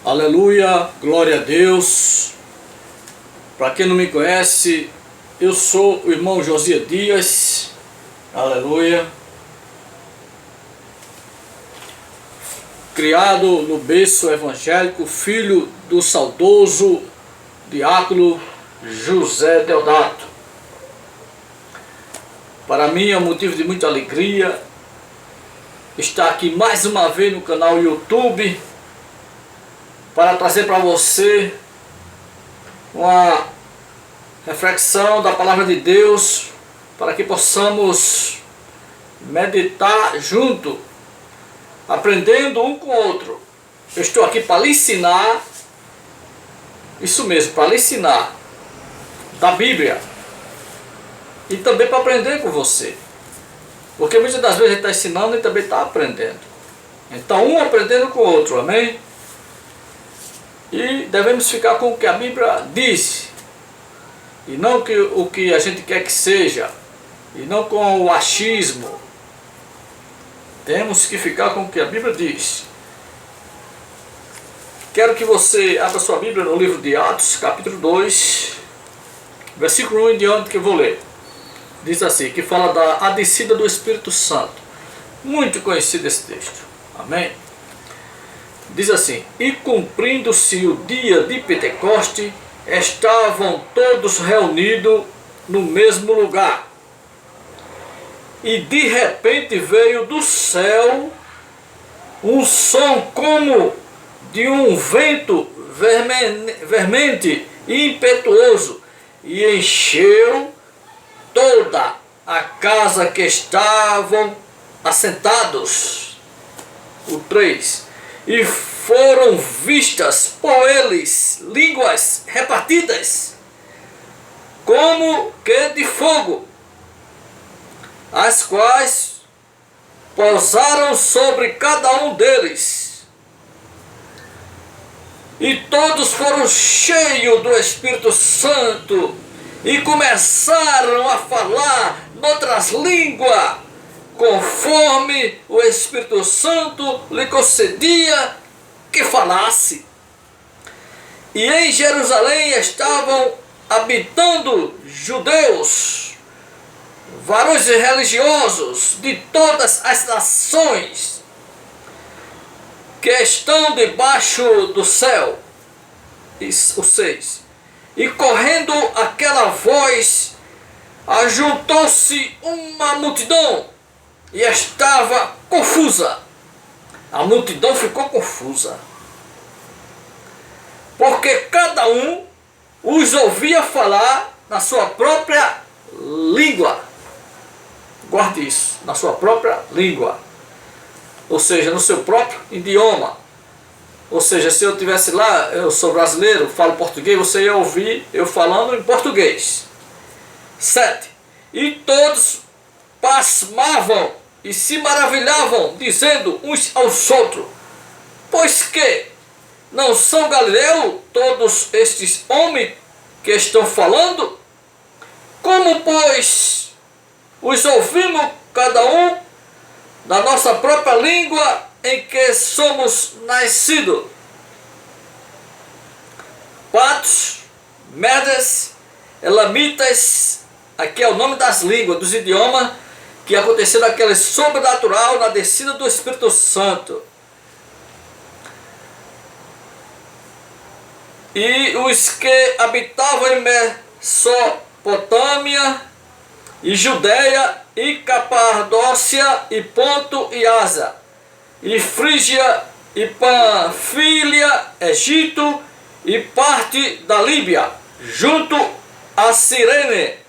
Aleluia, glória a Deus. Para quem não me conhece, eu sou o irmão Josias Dias. Aleluia. Criado no berço evangélico, filho do saudoso diácono José Deodato. Para mim é um motivo de muita alegria estar aqui mais uma vez no canal YouTube para trazer para você uma reflexão da palavra de Deus, para que possamos meditar junto, aprendendo um com o outro. Eu estou aqui para lhe ensinar, isso mesmo, para lhe ensinar da Bíblia e também para aprender com você, porque muitas das vezes a gente está ensinando e também está aprendendo. Então um aprendendo com o outro, amém? E devemos ficar com o que a Bíblia diz, e não o que a gente quer que seja, e não com o achismo. Temos que ficar com o que a Bíblia diz. Quero que você abra sua Bíblia no livro de Atos, capítulo 2, versículo 1 em diante, que eu vou ler. Diz assim, que fala da descida do Espírito Santo. Muito conhecido esse texto. Amém? Diz assim: e cumprindo-se o dia de Pentecoste, estavam todos reunidos no mesmo lugar. E de repente veio do céu um som como de um vento vermente e impetuoso, e encheu toda a casa que estavam assentados. O 3. E foram vistas por eles línguas repartidas, como que de fogo, as quais pousaram sobre cada um deles. E todos foram cheios do Espírito Santo e começaram a falar noutras línguas, conforme o Espírito Santo lhe concedia que falasse. E em Jerusalém estavam habitando judeus, varões religiosos de todas as nações que estão debaixo do céu. O 6. E correndo aquela voz, ajuntou-se uma multidão e estava confusa. A multidão ficou confusa, porque cada um os ouvia falar na sua própria língua. Guarde isso, na sua própria língua, ou seja, no seu próprio idioma. Ou seja, se eu estivesse lá, eu sou brasileiro, falo português, você ia ouvir eu falando em português. 7. E todos pasmavam e se maravilhavam, dizendo uns aos outros: pois que não são galileus todos estes homens que estão falando? Como, pois, os ouvimos cada um na nossa própria língua em que somos nascidos? Patos, Medes, Elamitas, aqui é o nome das línguas, dos idiomas, que aconteceu naquele sobrenatural na descida do Espírito Santo. E os que habitavam em Mesopotâmia, e Judeia, e Capadócia, e Ponto, e Ásia, e Frígia, e Panfília, Egito, e parte da Líbia, junto a Cirene,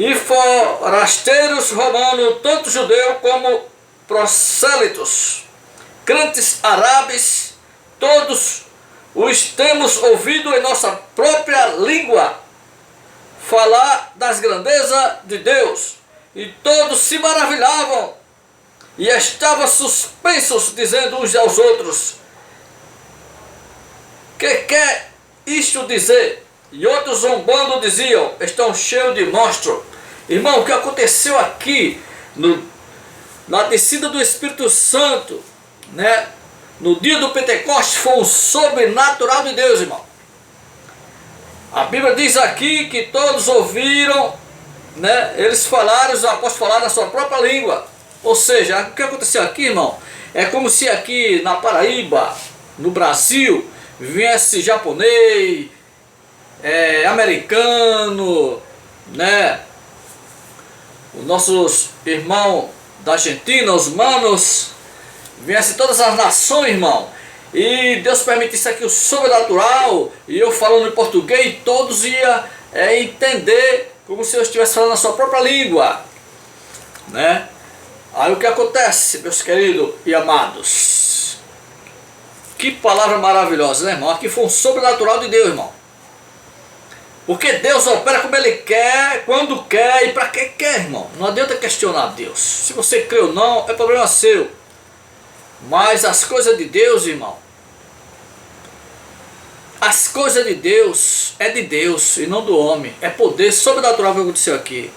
e forasteiros romanos, tanto judeus como prosélitos, crentes árabes, todos os temos ouvido em nossa própria língua falar das grandezas de Deus. E todos se maravilhavam e estavam suspensos, dizendo uns aos outros: que quer isto dizer? E outros zombando diziam: estão cheios de monstro. Irmão, o que aconteceu aqui na descida do Espírito Santo, né? no dia do Pentecostes foi um sobrenatural de Deus, irmão. A Bíblia diz aqui que todos ouviram, né? Eles falaram, os apóstolos falaram na sua própria língua. Ou seja, o que aconteceu aqui, irmão, é como se aqui na Paraíba, no Brasil, viesse japonês, americano, né? Os nossos irmãos da Argentina, os manos, viesse todas as nações, irmão, e Deus permitisse aqui o sobrenatural, e eu falando em português, todos iam entender como se eu estivesse falando a sua própria língua, né? Aí o que acontece, meus queridos e amados? Que palavra maravilhosa, né, irmão? Aqui foi um sobrenatural de Deus, irmão. Porque Deus opera como Ele quer, quando quer e para que quer, irmão. Não adianta questionar Deus. Se você crê ou não, é problema seu. Mas as coisas de Deus, irmão, as coisas de Deus é de Deus e não do homem. É poder sobrenatural que aconteceu aqui.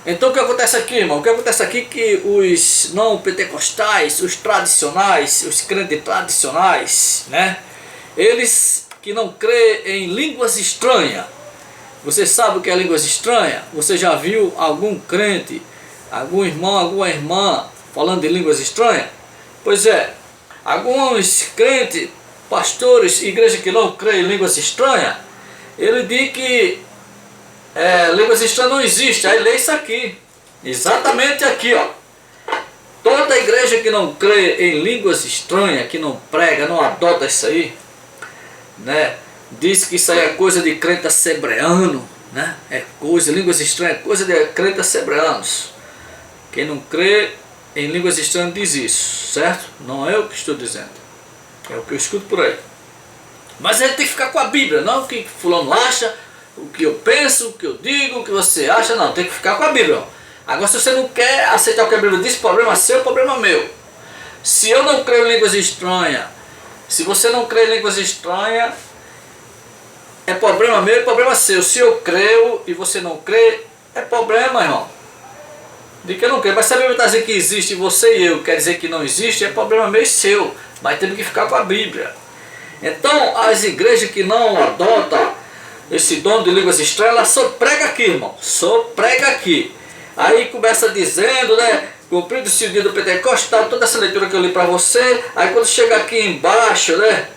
Então o que acontece aqui, irmão? O que acontece aqui é que os não pentecostais, os tradicionais, os crentes tradicionais, né? Eles que não crê em línguas estranhas. Você sabe o que é línguas estranhas? Você já viu algum crente, algum irmão, alguma irmã falando de línguas estranhas? Pois é, alguns crentes, pastores, igreja que não crê em línguas estranhas, ele diz que línguas estranhas não existem. Aí lê isso aqui, exatamente aqui, ó. Toda igreja que não crê em línguas estranhas, que não prega, não adota isso aí, né? Diz que isso aí é coisa de crente assembleano, né? Línguas estranhas, é coisa de crente assembleanos. Quem não crê em línguas estranhas diz isso, certo? Não é eu que estou dizendo, é o que eu escuto por aí. Mas ele tem que ficar com a Bíblia, não o que fulano acha, o que eu penso, o que eu digo, o que você acha, não, tem que ficar com a Bíblia. Ó. Agora se você não quer aceitar o que a Bíblia diz, problema seu, problema meu. Se eu não creio em línguas estranhas, se você não crê em línguas estranhas, é problema meu e problema seu. Se eu creio e você não crê, é problema, irmão. De que eu não creio. Mas se a Bíblia está dizendo que existe, você e eu quer dizer que não existe, é problema meu e seu. Mas temos que ficar com a Bíblia. Então, as igrejas que não adotam esse dom de línguas estranhas, ela só prega aqui, irmão. Só prega aqui. Aí começa dizendo, né? Cumprido-se o dia do Pentecostes, toda essa leitura que eu li para você. Aí quando chega aqui embaixo, né?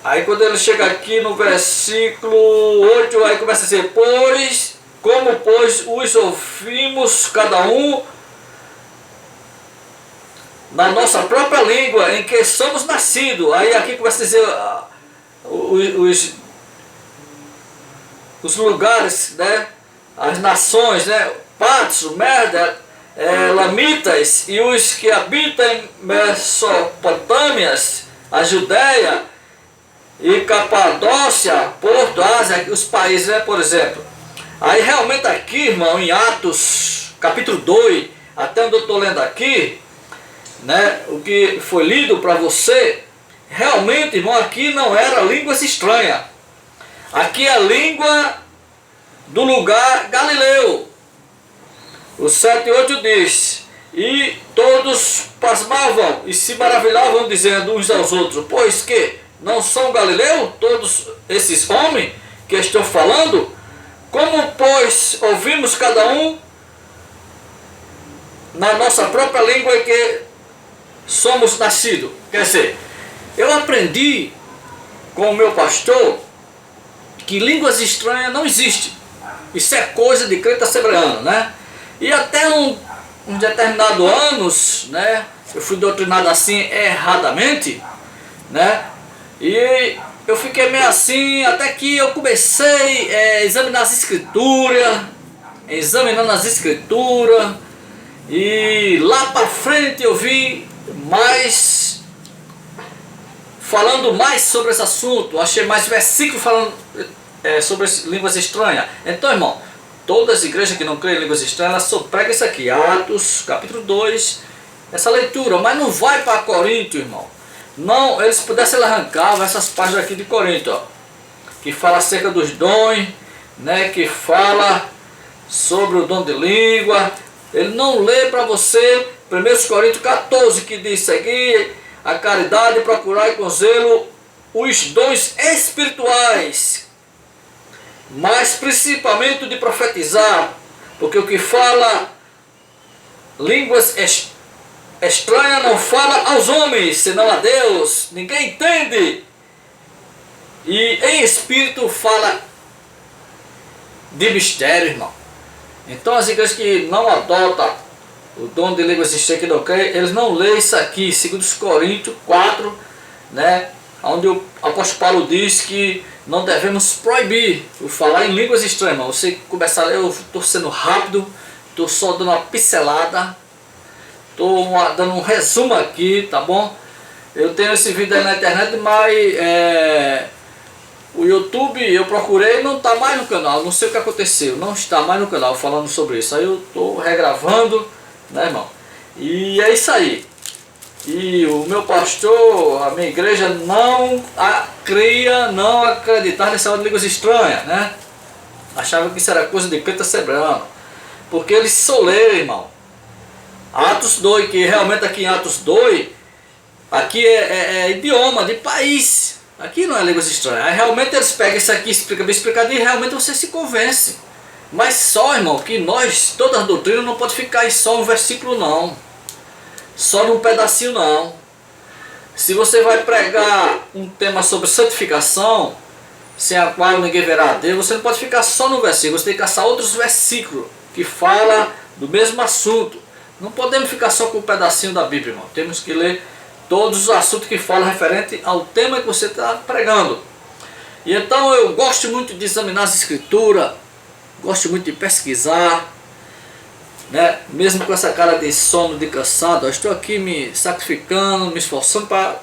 Aí quando ele chega aqui no versículo 8, aí começa a dizer, como os ouvimos cada um na nossa própria língua em que somos nascidos. Aí aqui começa a dizer os lugares, né? As nações, né? Patros, Merda, Lamitas e os que habitam em Mesopotâmias, a Judéia e Capadócia, Porto, Ásia, os países, né? Por exemplo. Aí realmente aqui, irmão, em Atos, capítulo 2, até onde eu estou lendo aqui, né? O que foi lido para você, realmente, irmão, aqui não era línguas estranhas. Aqui é a língua do lugar Galileu. O 7 e 8 diz, e todos pasmavam e se maravilhavam, dizendo uns aos outros, pois que não são Galileu todos esses homens que estão falando? Como, pois, ouvimos cada um na nossa própria língua em que somos nascidos? Quer dizer, eu aprendi com o meu pastor que línguas estranhas não existem. Isso é coisa de crente assembleano, né? E até um determinado anos, né? Eu fui doutrinado assim erradamente, né? E eu fiquei meio assim, até que eu comecei a examinar as escrituras, examinando as escrituras, e lá para frente eu vi mais, falando mais sobre esse assunto, achei mais versículos falando sobre línguas estranhas. Então, irmão, todas as igrejas que não creem em línguas estranhas, elas só pregam isso aqui, Atos, capítulo 2, essa leitura, mas não vai para Corinto, irmão. Não, eles pudessem arrancar essas páginas aqui de Corinto, ó, que fala acerca dos dons, né, que fala sobre o dom de língua, Ele não lê para você 1 Coríntios 14, que diz: seguir a caridade e procurar com zelo os dons espirituais, mas principalmente o de profetizar, porque o que fala línguas estranhas não fala aos homens, senão a Deus, ninguém entende. E em espírito fala de mistério, irmão. Então as igrejas que não adotam o dom de línguas estranhas, que não querem, eles não leem isso aqui, segundo os Coríntios 4, né, onde o apóstolo Paulo diz que não devemos proibir o falar em línguas estranhas, irmão. Você começar a ler, eu estou sendo rápido, estou só dando uma pincelada, estou dando um resumo aqui, tá bom? Eu tenho esse vídeo aí na internet, mas o YouTube eu procurei e não está mais no canal, não sei o que aconteceu, não está mais no canal falando sobre isso. Aí eu estou regravando, né, irmão? E é isso aí. E o meu pastor, a minha igreja não acreditar nessa de línguas estranhas, né? Achava que isso era coisa de crente sebrano, porque eles só leram, irmão, Atos 2, que realmente aqui em Atos 2, aqui é idioma de país. Aqui não é línguas estranhas. Aí realmente eles pegam isso aqui, explica bem explicado, e realmente você se convence. Mas só, irmão, que nós, todas as doutrinas não pode ficar em só um versículo não. Só num pedacinho não. Se você vai pregar um tema sobre santificação, sem a qual ninguém verá a Deus, você não pode ficar só no versículo, você tem que caçar outros versículos que falam do mesmo assunto. Não podemos ficar só com um pedacinho da Bíblia, irmão. Temos que ler todos os assuntos que falam referente ao tema que você está pregando. E então eu gosto muito de examinar as escrituras, gosto muito de pesquisar, né? Mesmo com essa cara de sono, de cansado, eu estou aqui me sacrificando, me esforçando para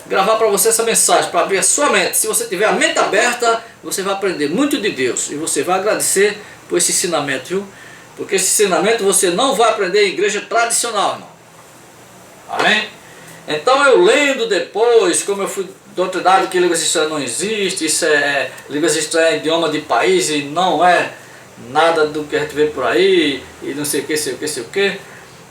gravar para você essa mensagem, para abrir a sua mente. Se você tiver a mente aberta, você vai aprender muito de Deus e você vai agradecer por esse ensinamento, viu? Porque esse ensinamento você não vai aprender em igreja tradicional, irmão. Amém? Então eu lendo depois, como eu fui doutrinado que línguas estranhas não existe, isso línguas estranhas, idioma de país, e não é nada do que a gente vê por aí, e não sei o que, sei o que, sei o que.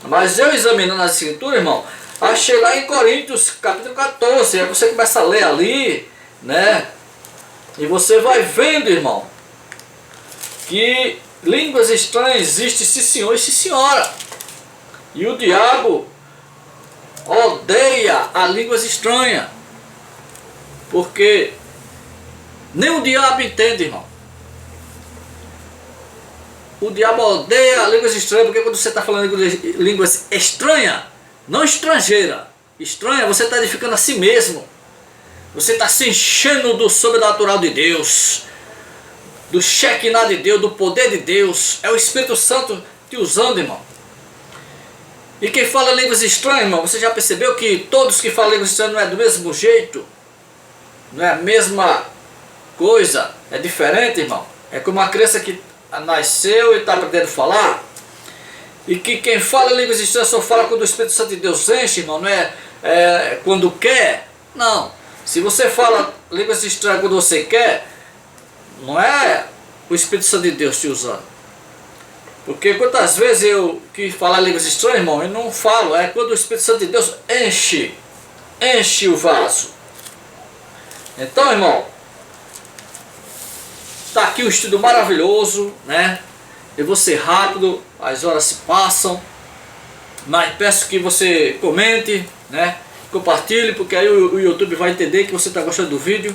Mas eu examinando as escrituras, irmão, achei lá em Coríntios capítulo 14, aí você começa a ler ali, né? E você vai vendo, irmão, que línguas estranhas existem, sim senhor e sim senhora. E o diabo odeia as línguas estranhas, porque nem o diabo entende, irmão. O diabo odeia as línguas estranhas, porque quando você está falando de línguas estranhas, não estrangeira, estranha, você está edificando a si mesmo. Você está se enchendo do sobrenatural de Deus, do Shekinah de Deus, do poder de Deus. É o Espírito Santo te usando, irmão. E quem fala línguas estranhas, irmão, você já percebeu que todos que falam línguas estranhas não é do mesmo jeito? Não é a mesma coisa? É diferente, irmão? É como uma criança que nasceu e está aprendendo a falar. E que quem fala línguas estranhas só fala quando o Espírito Santo de Deus enche, irmão. Não é quando quer. Não. Se você fala línguas estranhas quando você quer, não é o Espírito Santo de Deus te usando. Porque quantas vezes eu que falar línguas estranhas, irmão, eu não falo, é quando o Espírito Santo de Deus enche o vaso. Então, irmão, está aqui um estudo maravilhoso, né? Eu vou ser rápido, as horas se passam, mas peço que você comente, né? Compartilhe, porque aí o YouTube vai entender que você está gostando do vídeo,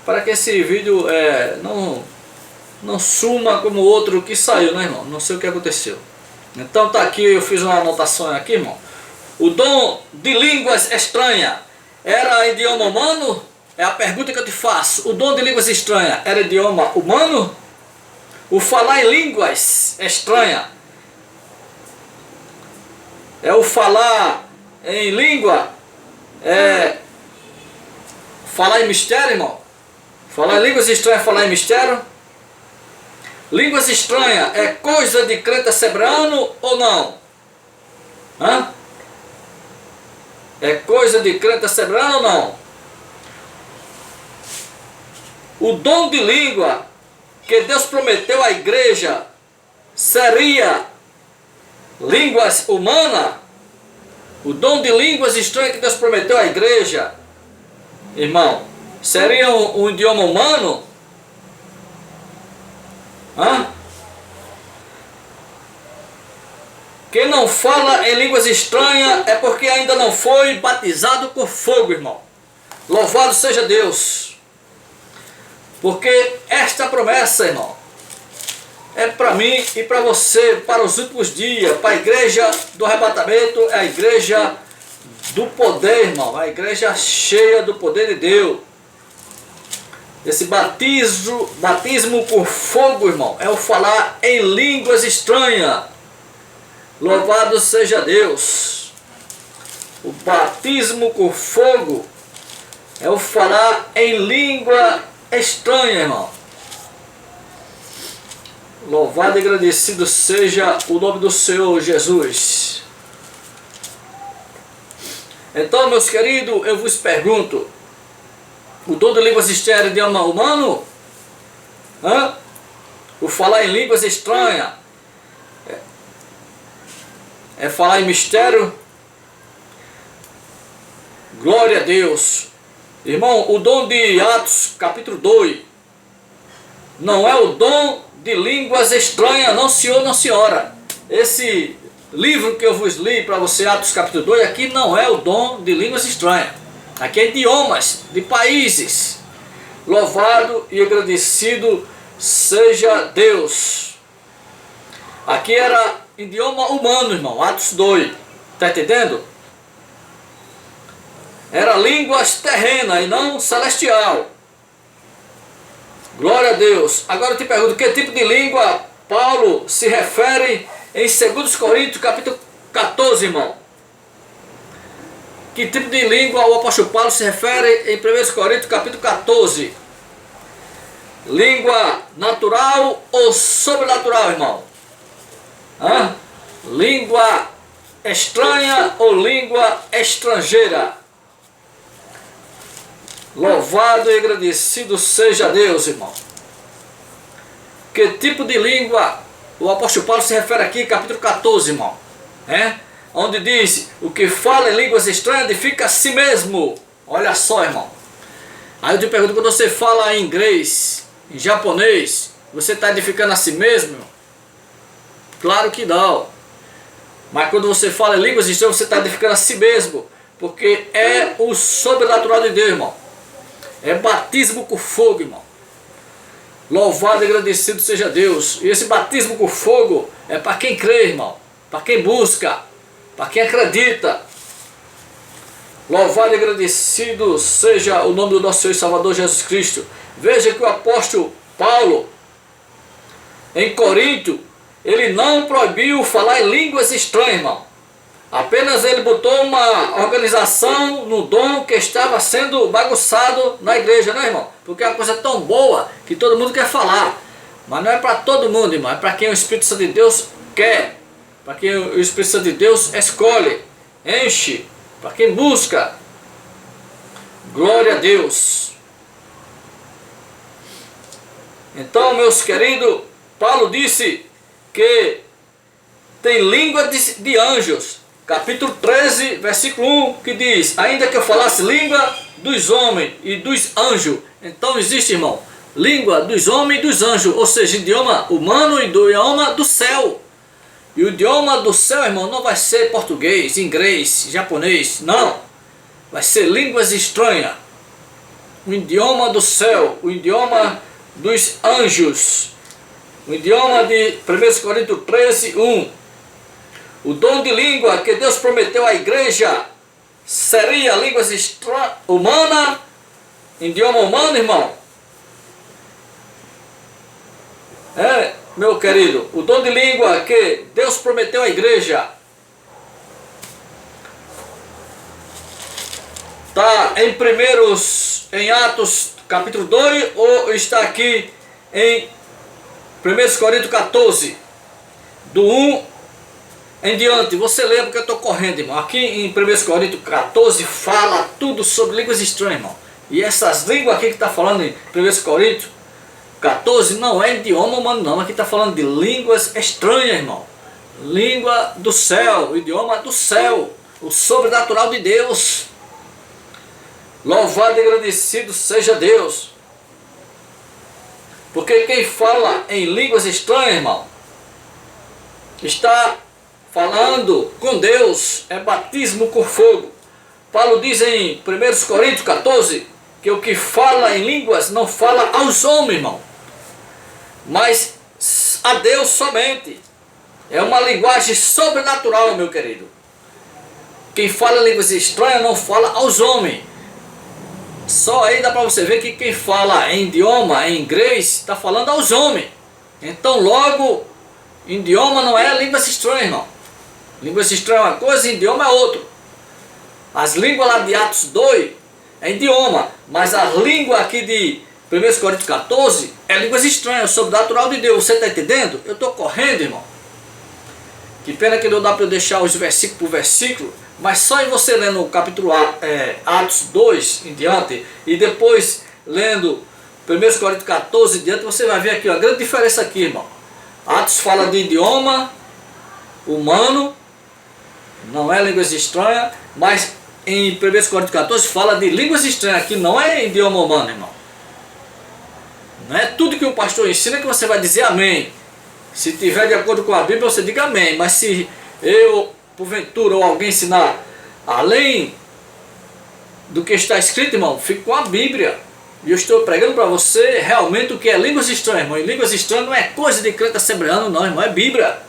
para que esse vídeo não suma como o outro que saiu, né, irmão? Não sei o que aconteceu. Então tá aqui, eu fiz uma anotação aqui, irmão. O dom de línguas estranhas era idioma humano? É a pergunta que eu te faço. O dom de línguas estranhas era idioma humano? O falar em línguas estranhas é o falar em língua, falar em mistério, irmão? Falar em línguas estranhas é falar em mistério? Línguas estranhas é coisa de crente sebrano ou não? Hã? É coisa de crente sebrano ou não? O dom de língua que Deus prometeu à igreja seria línguas humanas, o dom de línguas estranhas que Deus prometeu à igreja, irmão, seria um idioma humano? Hã? Quem não fala em línguas estranhas é porque ainda não foi batizado com fogo, irmão. Louvado seja Deus. Porque esta promessa, irmão, é para mim e para você, para os últimos dias, para a igreja do arrebatamento, é a igreja do poder, irmão, a igreja cheia do poder de Deus. Esse batismo com fogo, irmão, é o falar em línguas estranhas. Louvado seja Deus. O batismo com fogo é o falar em língua estranha, irmão. Louvado e agradecido seja o nome do Senhor Jesus. Então, meus queridos, eu vos pergunto: o dom de línguas estranhas é idioma humano? Hã? O falar em línguas estranhas é falar em mistério? Glória a Deus. Irmão, o dom de Atos, capítulo 2, não é o dom de línguas estranhas, não senhor, não senhora. Esse livro que eu vos li para você, Atos capítulo 2, aqui não é o dom de línguas estranhas. Aqui é idiomas de países. Louvado e agradecido seja Deus. Aqui era idioma humano, irmão, Atos 2. Está entendendo? Era línguas terrenas e não celestial. Glória a Deus. Agora eu te pergunto, que tipo de língua Paulo se refere em 2 Coríntios capítulo 14, irmão? Que tipo de língua o apóstolo Paulo se refere em 1 Coríntios capítulo 14? Língua natural ou sobrenatural, irmão? Hã? Língua estranha ou língua estrangeira? Louvado e agradecido seja Deus, irmão. Que tipo de língua o apóstolo Paulo se refere aqui, capítulo 14, irmão? Onde diz: o que fala em línguas estranhas edifica a si mesmo. Olha só, irmão. Aí eu te pergunto, quando você fala em inglês, em japonês, você está edificando a si mesmo? Claro que não. Mas quando você fala em línguas estranhas, você está edificando a si mesmo. Porque é o sobrenatural de Deus, irmão. É batismo com fogo, irmão. Louvado e agradecido seja Deus. E esse batismo com fogo é para quem crê, irmão. Para quem busca. Para quem acredita. Louvado e agradecido seja o nome do nosso Senhor e Salvador Jesus Cristo. Veja que o apóstolo Paulo, em Corinto, ele não proibiu falar em línguas estranhas, irmão. Apenas ele botou uma organização no dom que estava sendo bagunçado na igreja, né, irmão? Porque é uma coisa tão boa que todo mundo quer falar. Mas não é para todo mundo, irmão. É para quem o Espírito Santo de Deus quer. Para quem o Espírito Santo de Deus escolhe, enche. Para quem busca. Glória a Deus. Então, meus queridos, Paulo disse que tem língua de anjos. Capítulo 13, versículo 1, que diz: ainda que eu falasse língua dos homens e dos anjos. Então existe, irmão, língua dos homens e dos anjos, ou seja, idioma humano e idioma do céu. E o idioma do céu, irmão, não vai ser português, inglês, japonês, não. Vai ser línguas estranhas. O idioma do céu, o idioma dos anjos. O idioma de 1 Coríntios 13, 1. O dom de língua que Deus prometeu à igreja seria línguas humanas, idioma humano, irmão. Meu querido, o dom de língua que Deus prometeu à igreja está em Atos capítulo 2 ou está aqui em 1 Coríntios 14, do 1 em diante? Você lembra que eu estou correndo, irmão. Aqui em 1 Coríntios 14 fala tudo sobre línguas estranhas, irmão. E essas línguas aqui que está falando em 1 Coríntios 14 não é idioma humano, não. Aqui está falando de línguas estranhas, irmão. língua do céu, o idioma do céu, o sobrenatural de Deus. Louvado e agradecido seja Deus. Porque quem fala em línguas estranhas, irmão, está falando com Deus, é batismo com fogo. Paulo diz em 1 Coríntios 14, que o que fala em línguas não fala aos homens, irmão, mas a Deus somente. É uma linguagem sobrenatural, meu querido. Quem fala línguas estranhas não fala aos homens. Só aí dá para você ver que quem fala em idioma, em inglês, está falando aos homens. Então logo, idioma não é línguas estranhas, irmão. Línguas estranhas é uma coisa, idioma é outro. As línguas lá de Atos 2 é idioma, mas a língua aqui de 1 Coríntios 14 é línguas estranhas, sobrenatural de Deus. Você está entendendo? Eu estou correndo, irmão. Que pena que não dá para eu deixar os versículo por versículo, mas só em você lendo o capítulo Atos 2 em diante, e depois lendo 1 Coríntios 14 em diante, você vai ver aqui a grande diferença aqui, irmão. Atos fala de idioma humano, não é línguas estranhas, mas em 1 Coríntios 14 fala de línguas estranhas, que não é idioma humano, irmão. Não é tudo que o pastor ensina que você vai dizer amém. Se tiver de acordo com a Bíblia, você diga amém. Mas se eu, porventura, ou alguém ensinar além do que está escrito, irmão, fique com a Bíblia. E eu estou pregando para você realmente o que é línguas estranhas, irmão. E línguas estranhas não é coisa de crente assembleano, não, irmão. É Bíblia.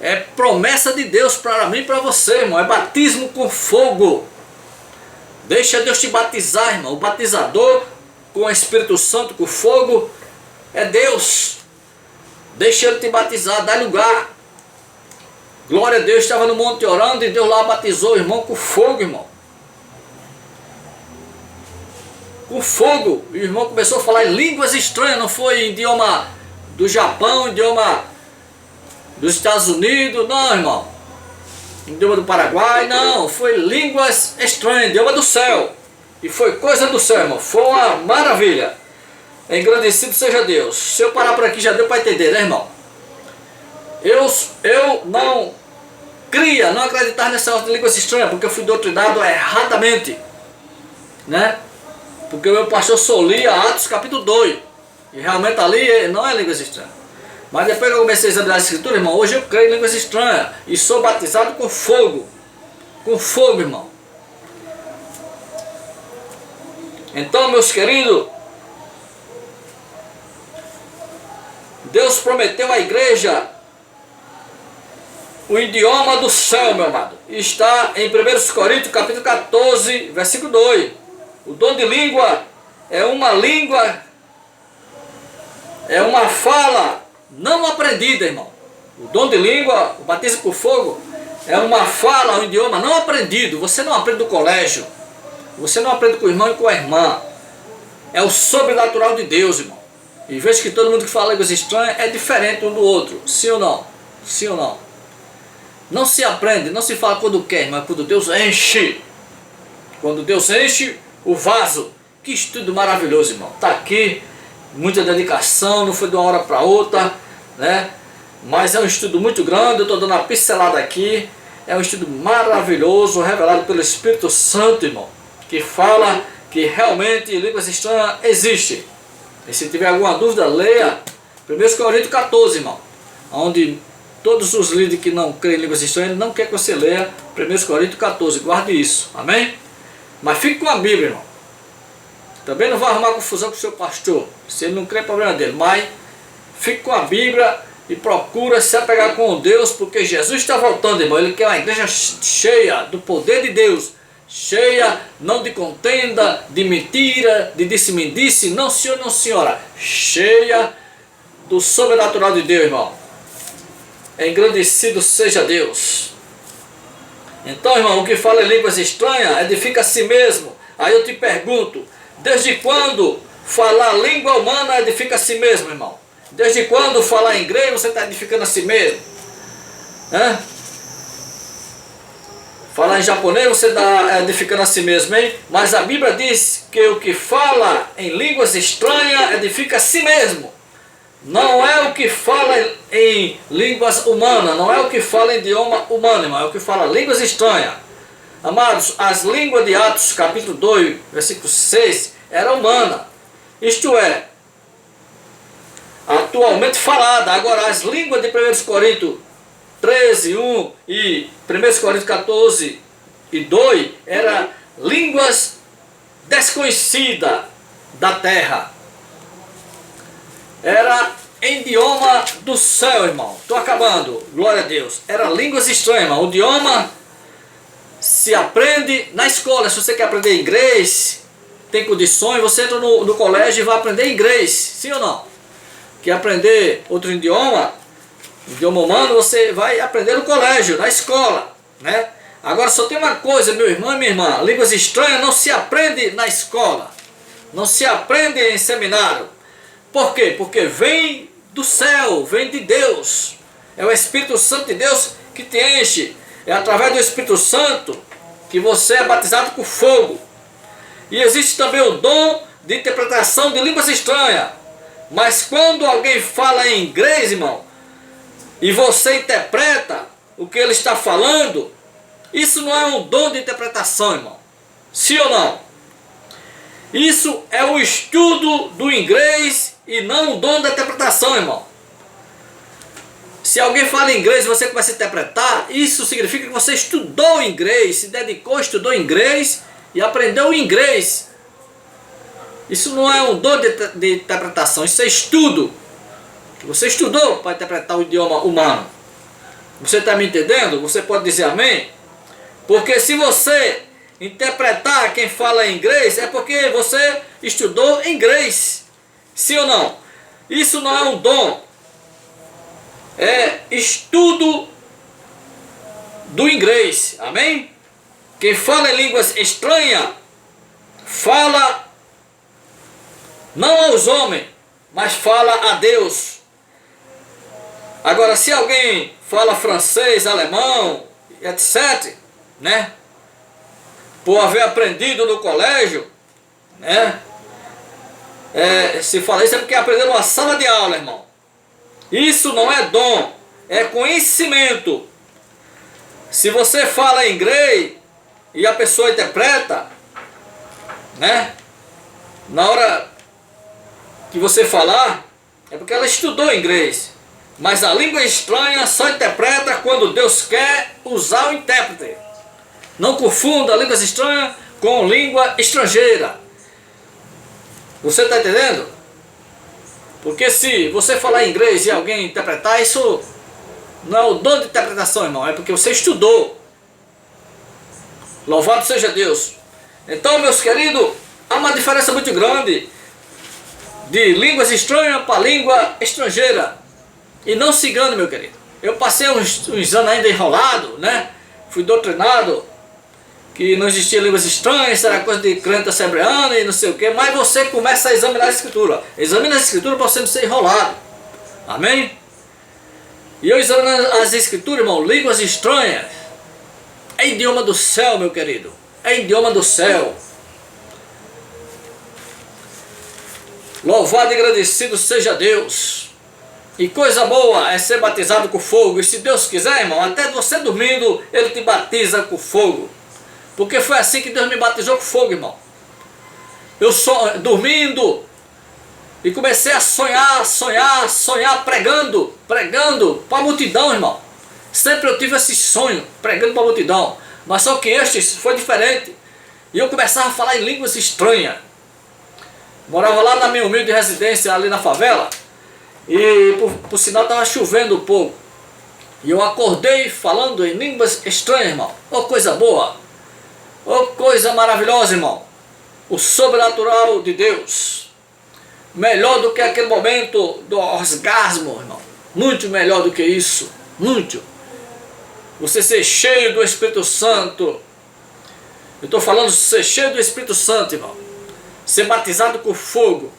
É promessa de Deus para mim e para você, irmão. É batismo com fogo. Deixa Deus te batizar, irmão. O batizador com o Espírito Santo, com fogo, é Deus. Deixa Ele te batizar, dá lugar. Glória a Deus, estava no monte orando e Deus lá batizou o irmão com fogo, irmão. Com fogo. E o irmão começou a falar em línguas estranhas, não foi em idioma do Japão, idioma dos Estados Unidos, não, irmão. Idioma do Paraguai, não. Foi línguas estranhas, idioma do céu. E foi coisa do céu, irmão. Foi uma maravilha. Engrandecido seja Deus. Se eu parar por aqui já deu para entender, né, irmão? Eu não cria, não acreditar nessa ordem de línguas estranhas, porque eu fui doutrinado erradamente, né? Porque o meu pastor só lia Atos capítulo 2, e realmente ali não é línguas estranhas. Mas depois que eu comecei a examinar a escritura, irmão, hoje eu creio em línguas estranhas, e sou batizado com fogo, irmão. Então, meus queridos, Deus prometeu à igreja o idioma do céu, meu amado. Está em 1 Coríntios capítulo 14, versículo 2. O dom de língua é uma fala não aprendida, irmão. O dom de língua, o batismo por fogo, é uma fala, um idioma não aprendido. Você não aprende no colégio. Você não aprende com o irmão e com a irmã. É o sobrenatural de Deus, irmão. E vejo que todo mundo que fala línguas estranhas é diferente um do outro. Sim ou não? Sim ou não? Não se aprende, não se fala quando quer, mas quando Deus enche. Quando Deus enche o vaso. Que estudo maravilhoso, irmão. Está aqui, muita dedicação, não foi de uma hora para outra, né? Mas é um estudo muito grande, eu estou dando uma pincelada aqui. É um estudo maravilhoso, revelado pelo Espírito Santo, irmão. Que fala que realmente línguas estranhas existem. E se tiver alguma dúvida, leia 1 Coríntios 14, irmão. Onde todos os líderes que não creem em línguas estranhas, não quer que você leia 1 Coríntios 14. Guarde isso, amém? Mas fique com a Bíblia, irmão. Também não vai arrumar confusão com o seu pastor. Se ele não crê, é problema dele. Mas fique com a Bíblia e procura se apegar com Deus, porque Jesus está voltando, irmão. Ele quer uma igreja cheia do poder de Deus. Cheia, não de contenda, de mentira, de disse-me-disse, não senhor, não senhora, cheia do sobrenatural de Deus, irmão. Engrandecido seja Deus. Então, irmão, o que fala em línguas estranhas edifica a si mesmo. Aí eu te pergunto, desde quando falar língua humana edifica a si mesmo, irmão? Desde quando falar em grego você está edificando a si mesmo? Falar em japonês você está edificando a si mesmo, hein? Mas a Bíblia diz que o que fala em línguas estranhas edifica a si mesmo. não é o que fala em línguas humanas, não é o que fala em idioma humano, irmão, é o que fala línguas estranhas. Amados, as línguas de Atos, capítulo 2, versículo 6, era humana. Isto é, atualmente falada. Agora, as línguas de 1 Coríntios 13, 1 e 1 Coríntios 14 e 2 eram línguas desconhecidas da terra. Era em idioma do céu, irmão. Estou acabando, glória a Deus. Era línguas estranhas, irmão. O idioma se aprende na escola. Se você quer aprender inglês, tem condições, você entra no colégio e vai aprender inglês. Sim ou não? Quer aprender outro idioma humano, você vai aprender no colégio, na escola, né? Agora só tem uma coisa, meu irmão e minha irmã, línguas estranhas não se aprende na escola, não se aprende em seminário. Por quê? Porque vem do céu, vem de Deus. É o Espírito Santo de Deus que te enche. É através do Espírito Santo que você é batizado com fogo. E existe também o dom de interpretação de línguas estranhas. Mas quando alguém fala em inglês, irmão, e você interpreta o que ele está falando, isso não é um dom de interpretação, irmão. Sim ou não? Isso é o estudo do inglês e não o dom da interpretação, irmão. Se alguém fala inglês e você começa a interpretar, isso significa que você estudou inglês, se dedicou, estudou inglês e aprendeu inglês. Isso não é um dom de interpretação, isso é estudo. Você estudou para interpretar o idioma humano. Você está me entendendo? Você pode dizer amém? Porque se você interpretar quem fala inglês, é porque você estudou inglês. Sim ou não? Isso não é um dom. É estudo do inglês. Amém? Quem fala em línguas estranhas, fala não aos homens, mas fala a Deus. Agora, se alguém fala francês, alemão, etc., né? Por haver aprendido no colégio, né? Se fala isso é porque aprendeu numa sala de aula, irmão. Isso não é dom, é conhecimento. Se você fala inglês e a pessoa interpreta, né? Na hora que você falar, é porque ela estudou inglês. Mas a língua estranha só interpreta quando Deus quer usar o intérprete. Não confunda línguas estranhas com língua estrangeira. Você está entendendo? Porque se você falar inglês e alguém interpretar, isso não é o dom de interpretação, irmão. É porque você estudou. Louvado seja Deus. Então, meus queridos, há uma diferença muito grande de línguas estranhas para língua estrangeira. E não se engane, meu querido. Eu passei uns anos ainda enrolado, né? Fui doutrinado que não existia línguas estranhas, era coisa de crente assembleano e não sei o que. Mas você começa a examinar a Escritura. Examina a Escritura para você não ser enrolado. Amém? E eu examinando as Escrituras, irmão, línguas estranhas. É idioma do céu, meu querido. É idioma do céu. Louvado e agradecido seja Deus. E coisa boa é ser batizado com fogo. E se Deus quiser, irmão, até você dormindo, Ele te batiza com fogo. Porque foi assim que Deus me batizou com fogo, irmão. Eu dormindo e comecei a sonhar, pregando para a multidão, irmão. Sempre eu tive esse sonho, pregando para a multidão. Mas só que este foi diferente. E eu começava a falar em línguas estranhas. Morava lá na minha humilde residência, ali na favela. E por sinal estava chovendo um pouco. E eu acordei falando em línguas estranhas, irmão. Oh, coisa boa. Oh, coisa maravilhosa, irmão. O sobrenatural de Deus. Melhor do que aquele momento do orgasmo, irmão. Muito melhor do que isso. Muito. Você ser cheio do Espírito Santo. Eu estou falando ser cheio do Espírito Santo, irmão. Ser batizado com fogo.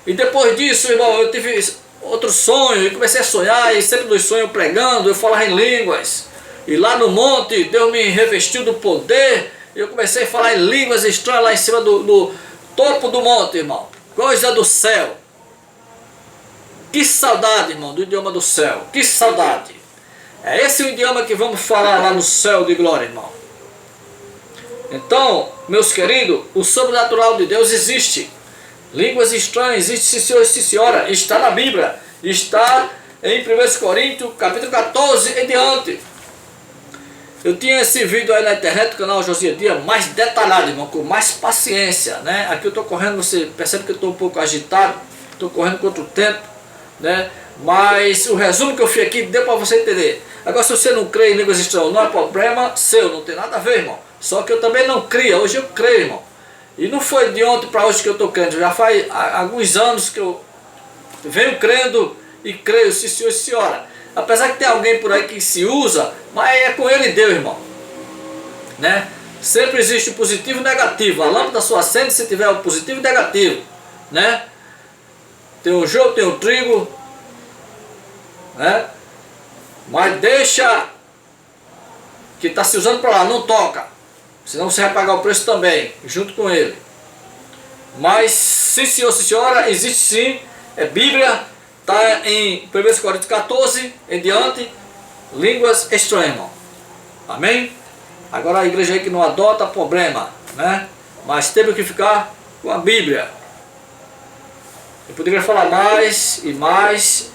E depois disso, irmão, eu tive outro sonho, e comecei a sonhar, e sempre nos sonhos pregando, eu falava em línguas. E lá no monte, Deus me revestiu do poder, e eu comecei a falar em línguas estranhas lá em cima do topo do monte, irmão. Coisa do céu. Que saudade, irmão, do idioma do céu. Que saudade. É esse o idioma que vamos falar lá no céu de glória, irmão. Então, meus queridos, o sobrenatural de Deus existe. Línguas estranhas existe, sim senhor, sim senhora. Está na Bíblia. Está em 1 Coríntios, capítulo 14 em diante. Eu tinha esse vídeo aí na internet do canal Josias Dias mais detalhado, irmão, com mais paciência, né? Aqui eu estou correndo, você percebe que eu estou um pouco agitado, estou correndo contra o tempo, né? Mas o resumo que eu fiz aqui deu para você entender. Agora, se você não crê em línguas estranhas, não é problema seu, não tem nada a ver, irmão. Só que eu também não cria, hoje eu creio, irmão. E não foi de ontem para hoje que eu estou crendo, já faz alguns anos que eu venho crendo e creio, sim senhor e senhora. Apesar que tem alguém por aí que se usa, mas é com ele e Deus, irmão. Né? Sempre existe o positivo e o negativo. A lâmpada só acende se tiver o positivo e o negativo. Né? Tem o jogo, tem o trigo. Né? Mas deixa que está se usando para lá, não toca. Senão você vai pagar o preço também, junto com ele. Mas, sim senhor, sim senhora, existe sim, é Bíblia. Está em 1 Coríntios 14 em diante, línguas estranhas, irmão. Amém? Agora a igreja aí que não adota, problema, né? Mas teve que ficar com a Bíblia. Eu poderia falar mais e mais,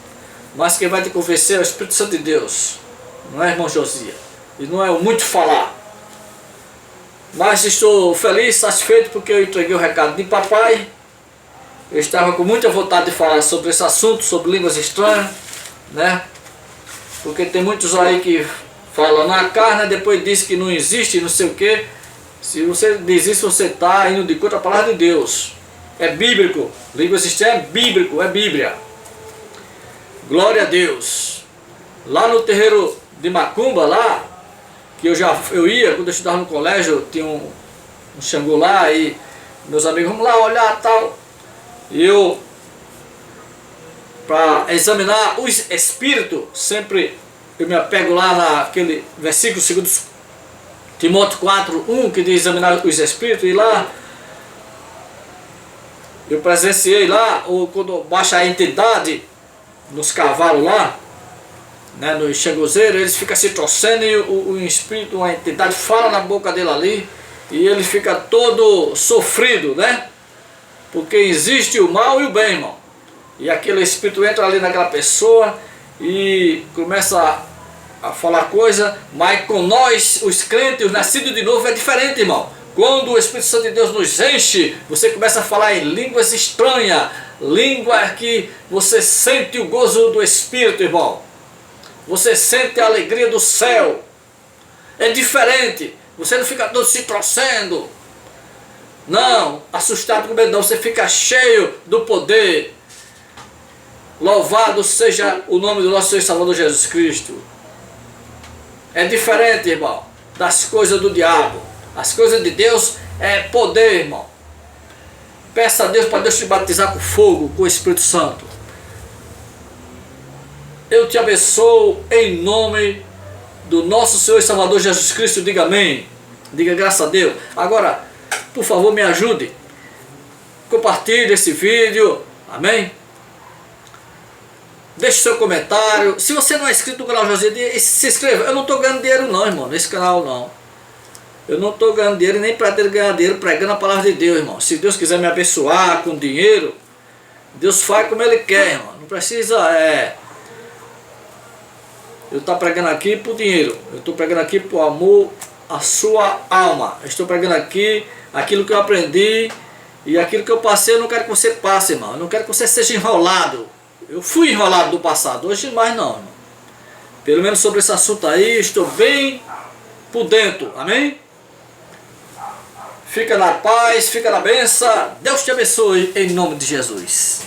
mas quem vai te convencer é o Espírito Santo de Deus. Não é, irmão Josias? E não é o muito falar. Mas estou feliz, satisfeito, porque eu entreguei o recado de papai. Eu estava com muita vontade de falar sobre esse assunto, sobre línguas estranhas, né? Porque tem muitos aí que falam na carne, depois diz que não existe, não sei o quê. Se você diz isso, você está indo de contra a palavra de Deus. É bíblico. Línguas estranhas é bíblico, é Bíblia. Glória a Deus. Lá no terreiro de Macumba, lá, que eu ia, quando eu estudava no colégio, tinha um Xangô lá, e meus amigos, vamos lá olhar tal. E eu, para examinar os espíritos, sempre eu me apego lá naquele versículo 2 Timóteo 4:1, que diz examinar os espíritos, e lá eu presenciei lá, ou quando baixa a entidade nos cavalos lá, né, nos xangozeiros, eles ficam se torcendo e o espírito, uma entidade fala na boca dele ali, e ele fica todo sofrido, né? Porque existe o mal e o bem, irmão. E aquele espírito entra ali naquela pessoa e começa a falar coisa, mas com nós, os crentes, os nascidos de novo, é diferente, irmão. Quando o Espírito Santo de Deus nos enche, você começa a falar em línguas estranhas, língua que você sente o gozo do Espírito, irmão. Você sente a alegria do céu. É diferente. Você não fica todo se torcendo. Não, assustado com medo não, você fica cheio do poder. Louvado seja o nome do nosso Senhor e Salvador Jesus Cristo. É diferente, irmão, das coisas do diabo. As coisas de Deus é poder, irmão. Peça a Deus para Deus te batizar com fogo, com o Espírito Santo. Eu te abençoo em nome do nosso Senhor e Salvador Jesus Cristo. Diga amém. Diga graças a Deus. Agora, por favor, me ajude. Compartilhe esse vídeo. Amém? Deixe seu comentário. Se você não é inscrito no canal Josias Dias, se inscreva. Eu não estou ganhando dinheiro não, irmão, nesse canal não. Eu não estou ganhando dinheiro e nem pretendo ganhar dinheiro pregando a palavra de Deus, irmão. Se Deus quiser me abençoar com dinheiro, Deus faz como Ele quer, irmão. Não precisa, eu estou pregando aqui por dinheiro. Eu estou pregando aqui por amor à sua alma. Eu estou pregando aqui aquilo que eu aprendi e aquilo que eu passei. Eu não quero que você passe, irmão. Eu não quero que você seja enrolado. Eu fui enrolado no passado, hoje mais não, irmão. Pelo menos sobre esse assunto aí, estou bem por dentro. Amém? Fica na paz, fica na bênção. Deus te abençoe em nome de Jesus.